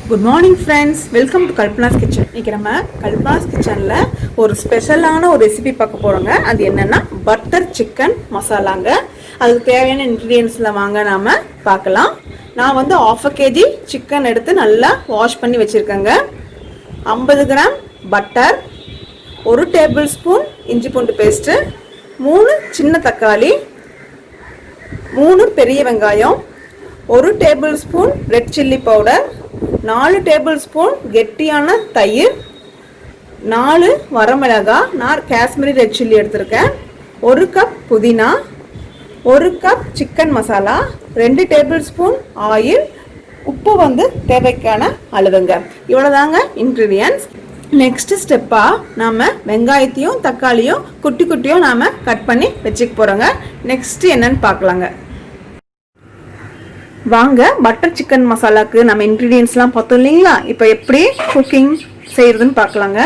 Good morning friends, welcome to Kalpana's kitchen. இன்றைக்கி நம்ம கல்பனாஸ் கிச்சனில் ஒரு ஸ்பெஷலான ஒரு ரெசிபி பார்க்க போகிறோங்க. அது என்னென்னா பட்டர் சிக்கன் மசாலாங்க. அதுக்கு தேவையான இன்க்ரீடியன்ஸில் வாங்க நாம் பார்க்கலாம். நான் வந்து 1/2 kg சிக்கன் எடுத்து நல்லா வாஷ் பண்ணி வச்சுருக்கேங்க. 50 கிராம் பட்டர், 1 டேபிள் ஸ்பூன் இஞ்சி பூண்டு பேஸ்ட்டு, 3 சின்ன தக்காளி, 3 பெரிய வெங்காயம், 1 table spoon red chilli powder, 4 table spoon கெட்டியான தயிர், 4 வரமிளகாய், நான் காஷ்மீரி ரெட் சில்லி எடுத்திருக்கேன், 1 கப் புதினா, 1 cup chicken masala, 2 table spoon oil, உப்பு வந்து தேவைக்கான அளவுங்க. இவ்வளோதாங்க இன்க்ரீடியன்ஸ். நெக்ஸ்ட் ஸ்டெப்பாக நாம் வெங்காயத்தையும் தக்காளியும் குட்டி குட்டியும் நாம் கட் பண்ணி வச்சுக்க போகிறோங்க. நெக்ஸ்ட் என்னன்னு பார்க்கலாங்க. வாங்க பட்டர் சிக்கன் மசாலாவுக்கு நம்ம இன்க்ரீடியன்ஸ்லாம் பார்த்தோம் இல்லைங்களா? இப்போ எப்படி குக்கிங் செய்கிறதுன்னு பார்க்கலாங்க.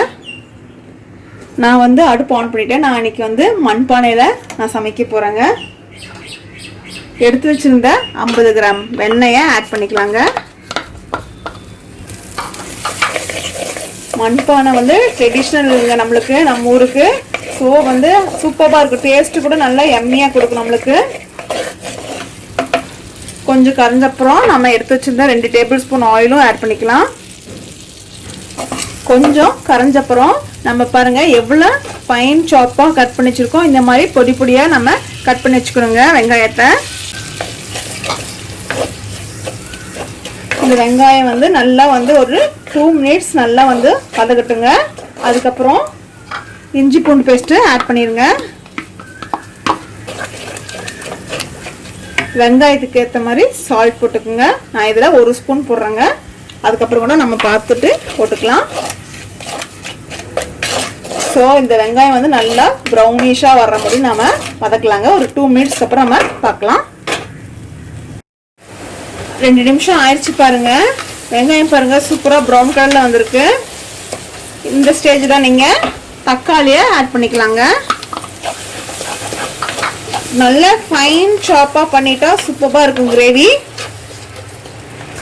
நான் வந்து அடுப்பு ஆன் பண்ணிவிட்டேன். நான் இன்றைக்கி வந்து மண்பானையில் நான் சமைக்க போகிறேங்க. எடுத்து வச்சுருந்த 50 கிராம் வெண்ணெயை ஆட் பண்ணிக்கலாங்க. மண்பானை வந்து ட்ரெடிஷ்னலுங்க நம்மளுக்கு, நம்ம ஊருக்கு. ஸோ வந்து சூப்பராக இருக்கும், டேஸ்ட்டு கூட நல்லா எம்மியாக கொடுக்கும் நம்மளுக்கு. கொஞ்சம் கரைஞ்சப்புறம் நம்ம எடுத்து வச்சுருந்தா 2 டேபிள் ஸ்பூன் ஆயிலும் ஆட் பண்ணிக்கலாம். கொஞ்சம் கரைஞ்சப்புறம் நம்ம பாருங்கள் எவ்வளோ ஃபைன் சாப்பாக கட் பண்ணி வச்சுருக்கோம். இந்த மாதிரி பொடி பொடியாக நம்ம கட் பண்ணி வச்சுக்கணுங்க வெங்காயத்தை. இந்த வெங்காயம் வந்து நல்லா வந்து ஒரு 2 மினிட்ஸ் நல்லா வந்து வதக்கட்டுங்க. அதுக்கப்புறம் இஞ்சி பூண்டு பேஸ்ட்டு ஆட் பண்ணிடுங்க. வெங்காயத்துக்கு ஏற்ற மாதிரி சால்ட் போட்டுக்குங்க. நான் இதில் 1 ஸ்பூன் போடுறேங்க. அதுக்கப்புறம் கூட நம்ம பார்த்துட்டு போட்டுக்கலாம். ஸோ இந்த வெங்காயம் வந்து நல்லா ப்ரௌனிஷாக வர்ற மாதிரி நம்ம வதக்கலாங்க. ஒரு 2 மினிட்ஸ்க்கு அப்புறம் நம்ம பார்க்கலாம். 2 நிமிஷம் ஆயிடுச்சு பாருங்க. வெங்காயம் பாருங்க சூப்பராக ப்ரௌன் கலரில் வந்திருக்கு. இந்த ஸ்டேஜ் தான் நீங்கள் தக்காளியை ஆட் பண்ணிக்கலாங்க. நல்ல ஃபைன் சாப்பாக பண்ணிட்டா சூப்பராக இருக்கும் கிரேவி.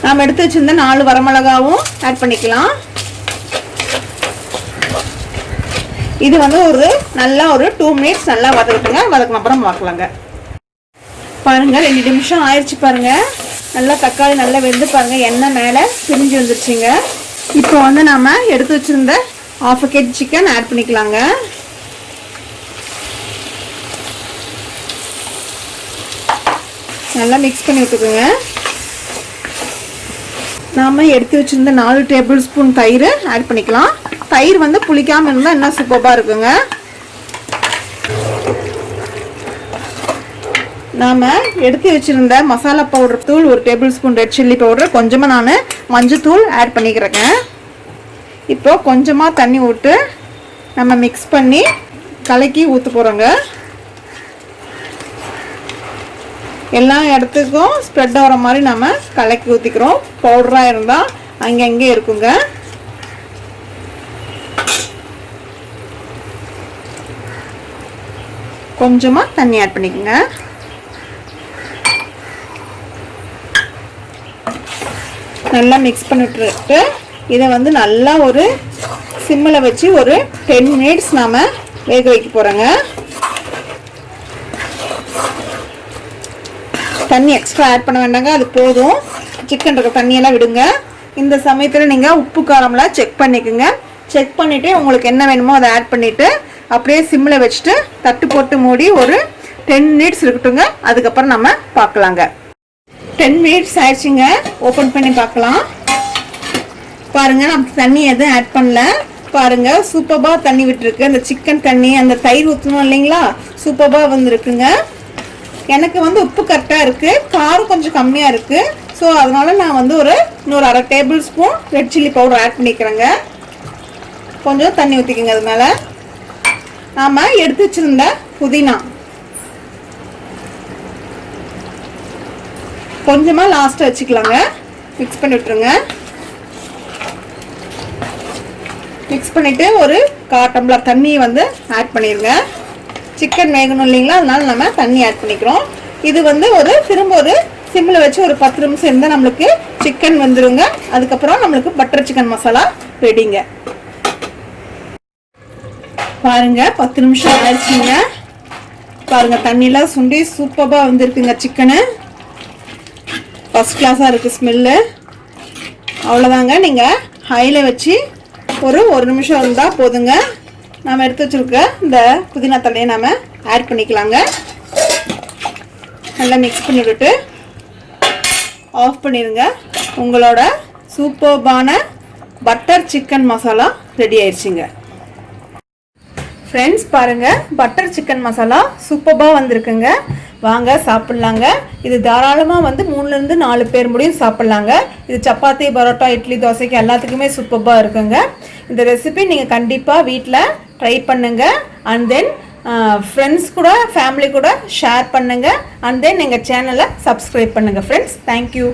நாம் எடுத்து வச்சிருந்த 4 வரமிளகாவும் ஆட் பண்ணிக்கலாம். இது வந்து ஒரு நல்லா ஒரு 2 மினிட்ஸ் நல்லா வதக்கட்டுங்க. வதக்கின அப்புறம் பார்க்கலாங்க. பாருங்க 2 நிமிஷம் ஆயிடுச்சு பாருங்க. நல்லா தக்காளி நல்லா வெந்து பாருங்க, எண்ணெய் மேலே பிரிஞ்சு வந்துருச்சுங்க. இப்போ வந்து நம்ம எடுத்து வச்சிருந்த 1/2 kg சிக்கன் ஆட் பண்ணிக்கலாங்க. நல்லா மிக்ஸ் பண்ணி விட்டுக்குங்க. நாம் எடுத்து வச்சுருந்த 4 டேபிள் ஸ்பூன் தயிர் ஆட் பண்ணிக்கலாம். தயிர் வந்து புளிக்காமல் இருந்தால் இன்னும் சூப்பராக இருக்குங்க. நாம் எடுத்து வச்சுருந்த மசாலா பவுடர் தூள் 1 table spoon red chilli powder, கொஞ்சமாக நான் மஞ்சத்தூள் ஆட் பண்ணிக்கிறேங்க. இப்போ கொஞ்சமாக தண்ணி விட்டு நம்ம மிக்ஸ் பண்ணி கலக்கி ஊற்ற போகிறோங்க. எல்லா இடத்துக்கும் ஸ்ப்ரெட் ஆகிற மாதிரி நம்ம கலக்கி ஊற்றிக்கிறோம். பவுடராக இருந்தால் அங்கங்கே இருக்குங்க. கொஞ்சமாக தண்ணி ஆட் பண்ணிக்கோங்க. நல்லா மிக்ஸ் பண்ணிட்டு இதை வந்து நல்லா ஒரு சிம்மில் வச்சு ஒரு 10 மினிட்ஸ் நாம் வேக வைக்க போகிறோங்க. தண்ணி எக்ஸ்ட்ரா ஆட் பண்ண வேண்டாங்க, அது போதும். சிக்கன் இருக்க தண்ணியெல்லாம் விடுங்க. இந்த சமயத்தில் நீங்கள் உப்பு காரம்லாம் செக் பண்ணிக்கோங்க. செக் பண்ணிவிட்டு உங்களுக்கு என்ன வேணுமோ அதை ஆட் பண்ணிவிட்டு அப்படியே சிம்மில் வச்சுட்டு தட்டு போட்டு மூடி ஒரு 10 மினிட்ஸ் இருக்கட்டுங்க. அதுக்கப்புறம் நம்ம பார்க்கலாங்க. 10 மினிட்ஸ் ஆயிடுச்சுங்க. ஓப்பன் பண்ணி பார்க்கலாம். பாருங்கள், நமக்கு தண்ணி எதுவும் ஆட் பண்ணல. பாருங்கள் சூப்பராக தண்ணி விட்டுருக்கு. அந்த சிக்கன் தண்ணி அந்த தயிர் ஊற்றணும் இல்லைங்களா, சூப்பராக வந்துருக்குங்க. எனக்கு வந்து உப்பு கரெக்டாக இருக்குது, காரம் கொஞ்சம் கம்மியாக இருக்குது. ஸோ அதனால் நான் வந்து இன்னொரு 1/2 tablespoon red chilli powder add பண்ணிக்கிறேங்க. கொஞ்சம் தண்ணி ஊற்றிக்கோங்க. அது மேலே நாம் எடுத்து வச்சுருந்த புதினா கொஞ்சமாக லாஸ்ட்டாக வச்சுக்கலாங்க. மிக்ஸ் பண்ணி விட்டுருங்க. மிக்ஸ் பண்ணிவிட்டு ஒரு 1/4 டம்ளர் தண்ணியை வந்து ஆட் பண்ணிடுங்க. சிக்கன் வேகணும் இல்லைங்களா, அதனால நம்ம தண்ணி ஆட் பண்ணிக்கிறோம். இது வந்து திரும்ப ஒரு சிம்மில் வச்சு ஒரு 10 நிமிஷம் இருந்தால் நம்மளுக்கு சிக்கன் வந்துருங்க. அதுக்கப்புறம் நம்மளுக்கு பட்டர் சிக்கன் மசாலா ரெடிங்க. பாருங்க 10 நிமிஷம் ஆயிடுச்சுங்க. பாருங்க தண்ணியெல்லாம் சுண்டி சூப்பராக வந்துருக்குங்க. சிக்கனு ஃபர்ஸ்ட் கிளாஸாக இருக்குது ஸ்மெல்லு. அவ்வளோதாங்க. நீங்கள் ஹையில் வச்சு ஒரு நிமிஷம் இருந்தால் போதுங்க. நாம் எடுத்து வச்சுருக்க இந்த புதினா தழையை நாம் ஆட் பண்ணிக்கலாங்க. நல்லா மிக்ஸ் பண்ணி விட்டுட்டு ஆஃப் பண்ணிடுங்க. உங்களோட சூப்பர்பான பட்டர் சிக்கன் மசாலா ரெடி ஆயிடுச்சுங்க. ஃப்ரெண்ட்ஸ் பாருங்கள், பட்டர் சிக்கன் மசாலா சூப்பராக வந்திருக்குங்க. வாங்க சாப்பிட்லாங்க. இது தாராளமாக வந்து 3லேருந்து 4 பேர் முடியும் சாப்பிட்லாங்க. இது சப்பாத்தி, பரோட்டா, இட்லி, தோசைக்கு எல்லாத்துக்குமே சூப்பராக இருக்குங்க. இந்த ரெசிபி நீங்கள் கண்டிப்பாக வீட்டில் ட்ரை பண்ணுங்கள். அண்ட் தென் ஃப்ரெண்ட்ஸ் கூட, ஃபேமிலி கூட ஷேர் பண்ணுங்கள். அண்ட் தென் எங்கள் சேனலை சப்ஸ்கிரைப் பண்ணுங்கள் ஃப்ரெண்ட்ஸ். தேங்க்யூ.